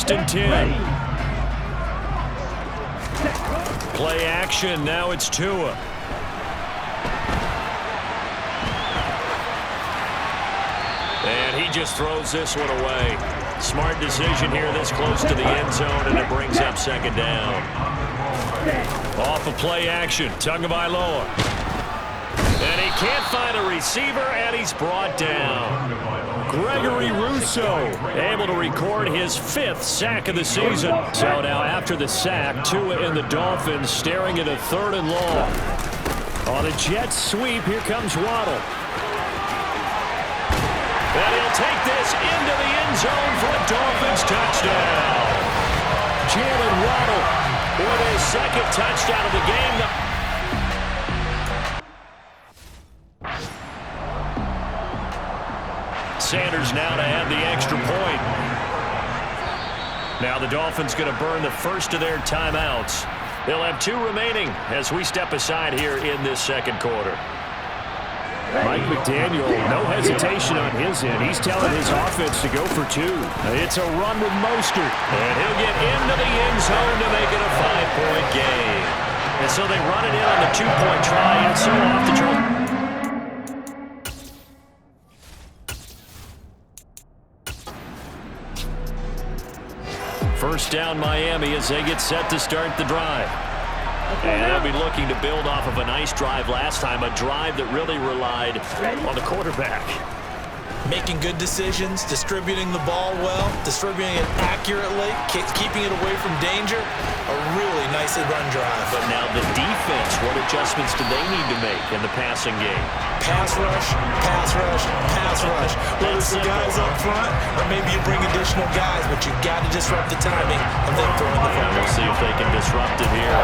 1st and 10. Play action. Now it's Tua. And he just throws this one away. Smart decision here this close to the end zone, and it brings up 2nd down. Off of play action. Tagovailoa. And he can't find a receiver, and he's brought down. Gregory Rousseau able to record his 5th sack of the season. So now after the sack, Tua and the Dolphins staring at a 3rd and long. On a jet sweep, here comes Waddle. And he'll take this into the end zone for a Dolphins touchdown. Jalen Waddle with his 2nd touchdown of the game. Sanders now to add the extra point. Now the Dolphins going to burn the first of their timeouts. They'll have 2 remaining as we step aside here in this 2nd quarter. Mike McDaniel, no hesitation on his end. He's telling his offense to go for 2. It's a run with Mostert. And he'll get into the end zone to make it a 5-point game. And so they run it in on the 2-point try, and so off the draw. First down Miami as they get set to start the drive. And they'll be looking to build off of a nice drive last time, a drive that really relied on the quarterback. Making good decisions, distributing the ball well, distributing it accurately, keeping it away from danger. A really nicely run drive. But now the defense, what adjustments do they need to make in the passing game? Pass rush, pass rush, pass rush. Whether it's the guys up front or maybe you bring additional guys, but you've got to disrupt the timing of them throwing the football. We'll see if they can disrupt it here.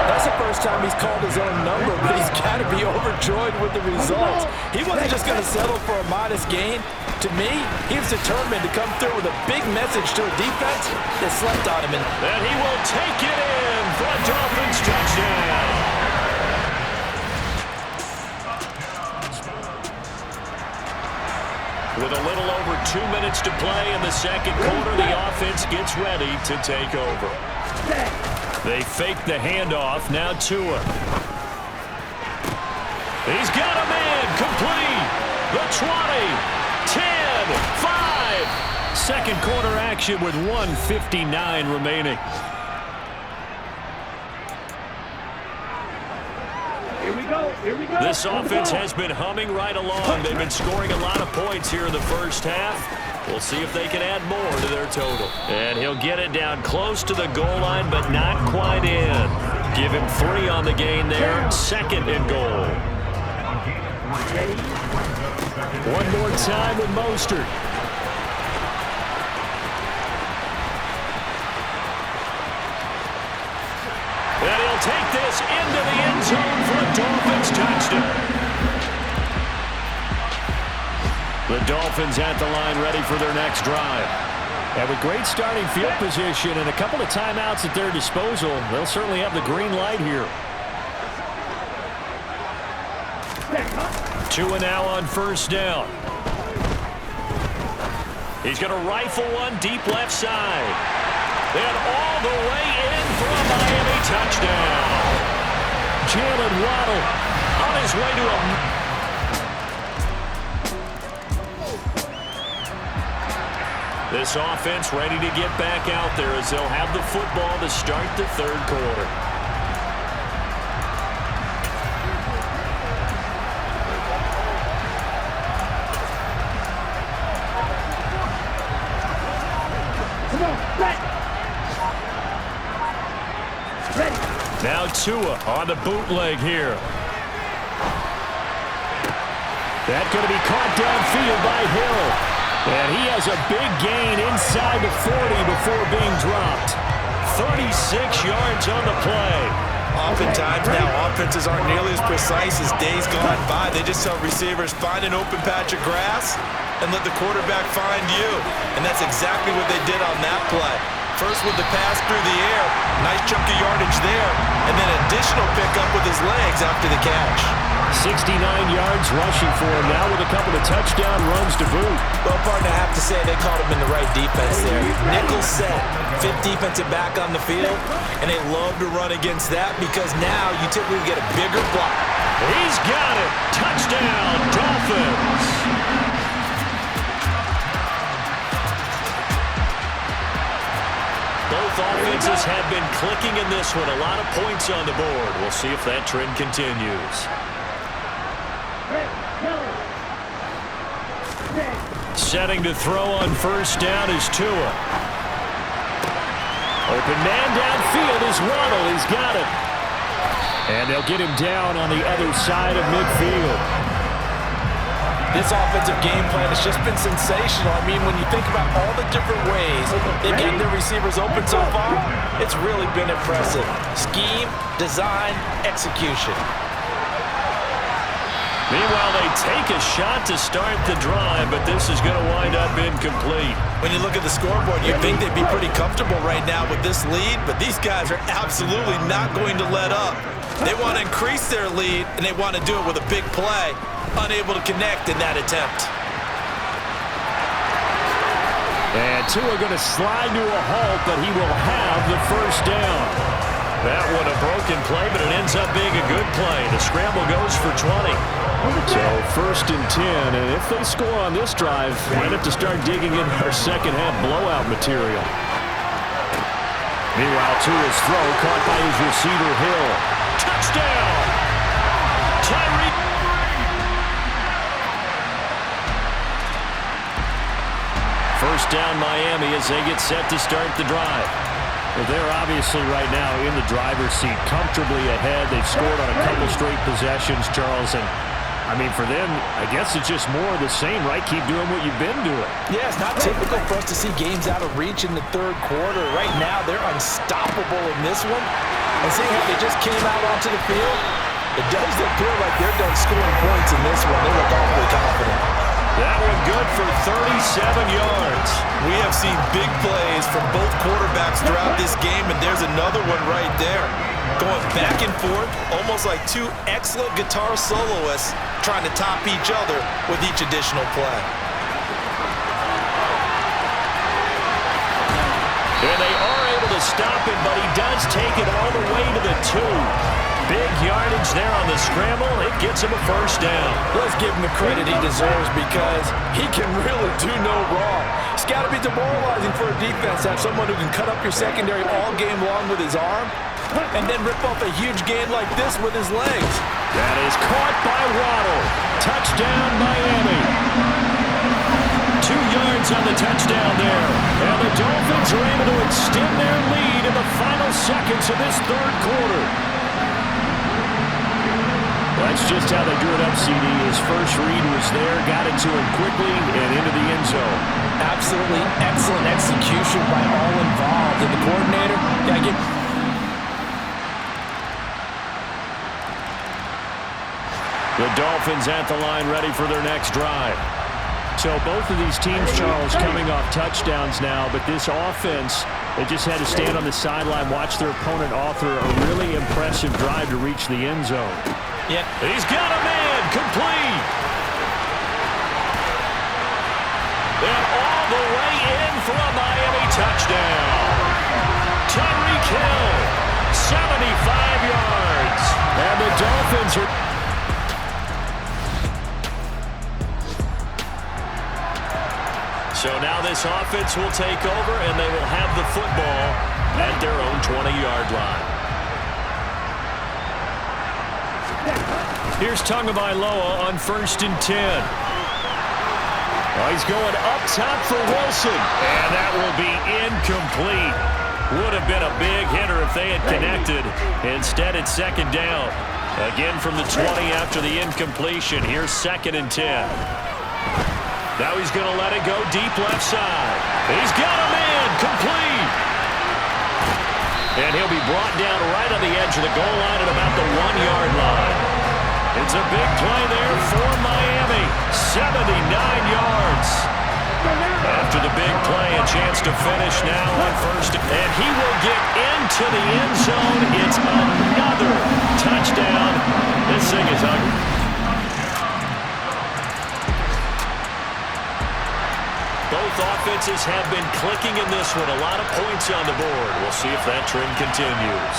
That's the first time he's called his own number, but he's got to be overjoyed with the results. He wasn't just going to settle for a modest gain. To me, he was determined to come through with a big message to a defense that slept on him. And he will take it in for a Dolphins touchdown. With a little over 2 minutes to play in the 2nd quarter, the offense gets ready to take over. They fake the handoff. Now Tua. He's got a man complete. The 20. 10, 5. 2nd quarter action with 1:59 remaining. Here we go. This offense has been humming right along. They've been scoring a lot of points here in the first half. We'll see if they can add more to their total. And he'll get it down close to the goal line, but not quite in. Give him 3 on the gain there. 2nd and goal. One more time with Mostert. And he'll take this into the end zone for a Dolphins touchdown. The Dolphins at the line ready for their next drive. And with great starting field position and a couple of timeouts at their disposal, they'll certainly have the green light here. Tua now on 1st down. He's going to rifle one deep left side. And all the way in for a Miami touchdown. Jalen Waddle on his way to a... This offense ready to get back out there as they'll have the football to start the 3rd quarter. Now Tua on the bootleg here. That's going to be caught downfield by Hill. And he has a big gain inside the 40 before being dropped. 36 yards on the play. Oftentimes now, offenses aren't nearly as precise as days gone by. They just tell receivers, find an open patch of grass and let the quarterback find you. And that's exactly what they did on that play. First with the pass through the air, nice chunk of yardage there, and then additional pickup with his legs after the catch. 69 yards rushing for him now with a couple of touchdown runs to boot. Well, partner, I have to say they caught him in the right defense there. Nickel set, fifth defensive back on the field, and they love to run against that because now you typically get a bigger block. He's got it. Touchdown, Dolphins. Both offenses have been clicking in this one. A lot of points on the board. We'll see if that trend continues. Setting to throw on first down is Tua. Open man downfield is Waddle. He's got it. And they'll get him down on the other side of midfield. This offensive game plan has just been sensational. I mean, when you think about all the different ways they've gotten their receivers open so far, it's really been impressive. Scheme, design, execution. Meanwhile, they take a shot to start the drive, but this is going to wind up incomplete. When you look at the scoreboard, you'd think they'd be pretty comfortable right now with this lead, but these guys are absolutely not going to let up. They want to increase their lead, and they want to do it with a big play. Unable to connect in that attempt. And Tua going to slide to a halt, but he will have the first down. That one a broken play, but it ends up being a good play. The scramble goes for 20. So first and 10, and if they score on this drive, might have to start digging in our second half blowout material. Meanwhile, Tua's throw caught by his receiver Hill. Touchdown! Tyreek. First down Miami as they get set to start the drive. Well, they're obviously right now in the driver's seat, comfortably ahead. They've scored on a couple straight possessions, Charles, and I mean, for them, I guess it's just more of the same, right? Keep doing what you've been doing. Yeah, it's not typical for us to see games out of reach in the third quarter. Right now, they're unstoppable in this one. And seeing how they just came out onto the field, it does appear like they're done scoring points in this one. They look awfully confident. That one good for 37 yards. We have seen big plays from both quarterbacks throughout this game, and there's another one right there. Going back and forth, almost like two excellent guitar soloists trying to top each other with each additional play. And they are able to stop him, but he does take it all the way to the 2. Big yardage there on the scramble. It gets him a first down. Let's give him the credit he deserves because he can really do no wrong. It's got to be demoralizing for a defense to have someone who can cut up your secondary all game long with his arm and then rip off a huge gain like this with his legs. That is caught by Waddle. Touchdown, Miami. 2 yards on the touchdown there. And the Dolphins are able to extend their lead in the final seconds of this third quarter. That's just how they drew it up, CD. His first read was there, got it to him quickly, and into the end zone. Absolutely excellent execution by all involved. And the coordinator, The Dolphins at the line ready for their next drive. So both of these teams, Charles, coming off touchdowns now, but this offense, they just had to stand on the sideline, watch their opponent author a really impressive drive to reach the end zone. Yep. He's got a man, complete. And all the way in for a Miami touchdown. Tyreek Hill, 75 yards. And the Dolphins are... So now this offense will take over, and they will have the football at their own 20-yard line. Here's Tagovailoa on first and 10. Oh, he's going up top for Wilson, and that will be incomplete. Would have been a big hitter if they had connected. Instead, it's second down. Again from the 20 after the incompletion. Here's second and 10. Now he's going to let it go deep left side. He's got a man, complete. And he'll be brought down right on the edge of the goal line at about the 1-yard line. It's a big play there for Miami. 79 yards. After the big play, a chance to finish now on first. And he will get into the end zone. It's another touchdown. This thing is ugly. Both offenses have been clicking in this one. A lot of points on the board. We'll see if that trend continues.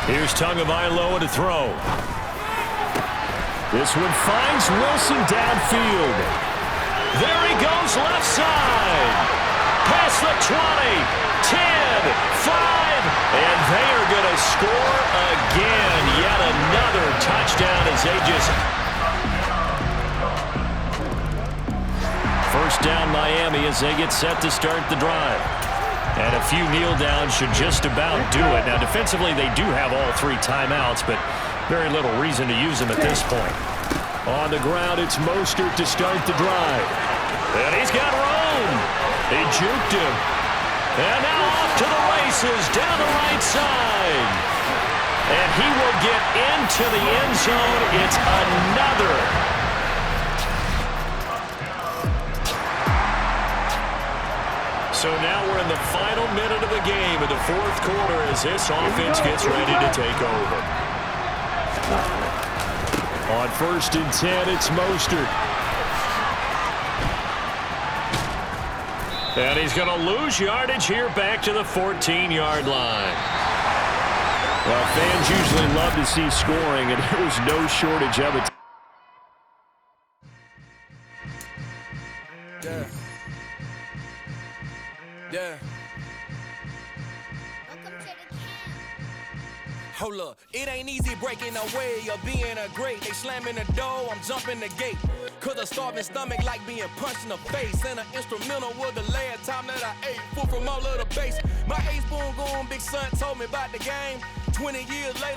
Here's Tagovailoa to throw. This one finds Wilson downfield. There he goes left side. Past the 20, 10, 5, and they are going to score again. Yet another touchdown as they just... First down Miami as they get set to start the drive. And a few kneel downs should just about do it. Now defensively they do have all 3 timeouts, but very little reason to use them at this point. On the ground it's Mostert to start the drive. And he's got room. He juked him. And now off to the races down the right side. And he will get into the end zone. It's another. So now we're in the final minute of the game in the 4th quarter as this offense gets ready to take over. On 1st and 10, it's Mostert. And he's going to lose yardage here back to the 14-yard line. Well, fans usually love to see scoring, and there was no shortage of it. Yeah. Hold up, it ain't easy breaking away or being a great. They slamming the door, I'm jumping the gate. Cause a starving stomach like being punched in the face. And an instrumental was the last time that I ate. Food from all of the base. My ace boom goon, big son told me about the game. 20 years later.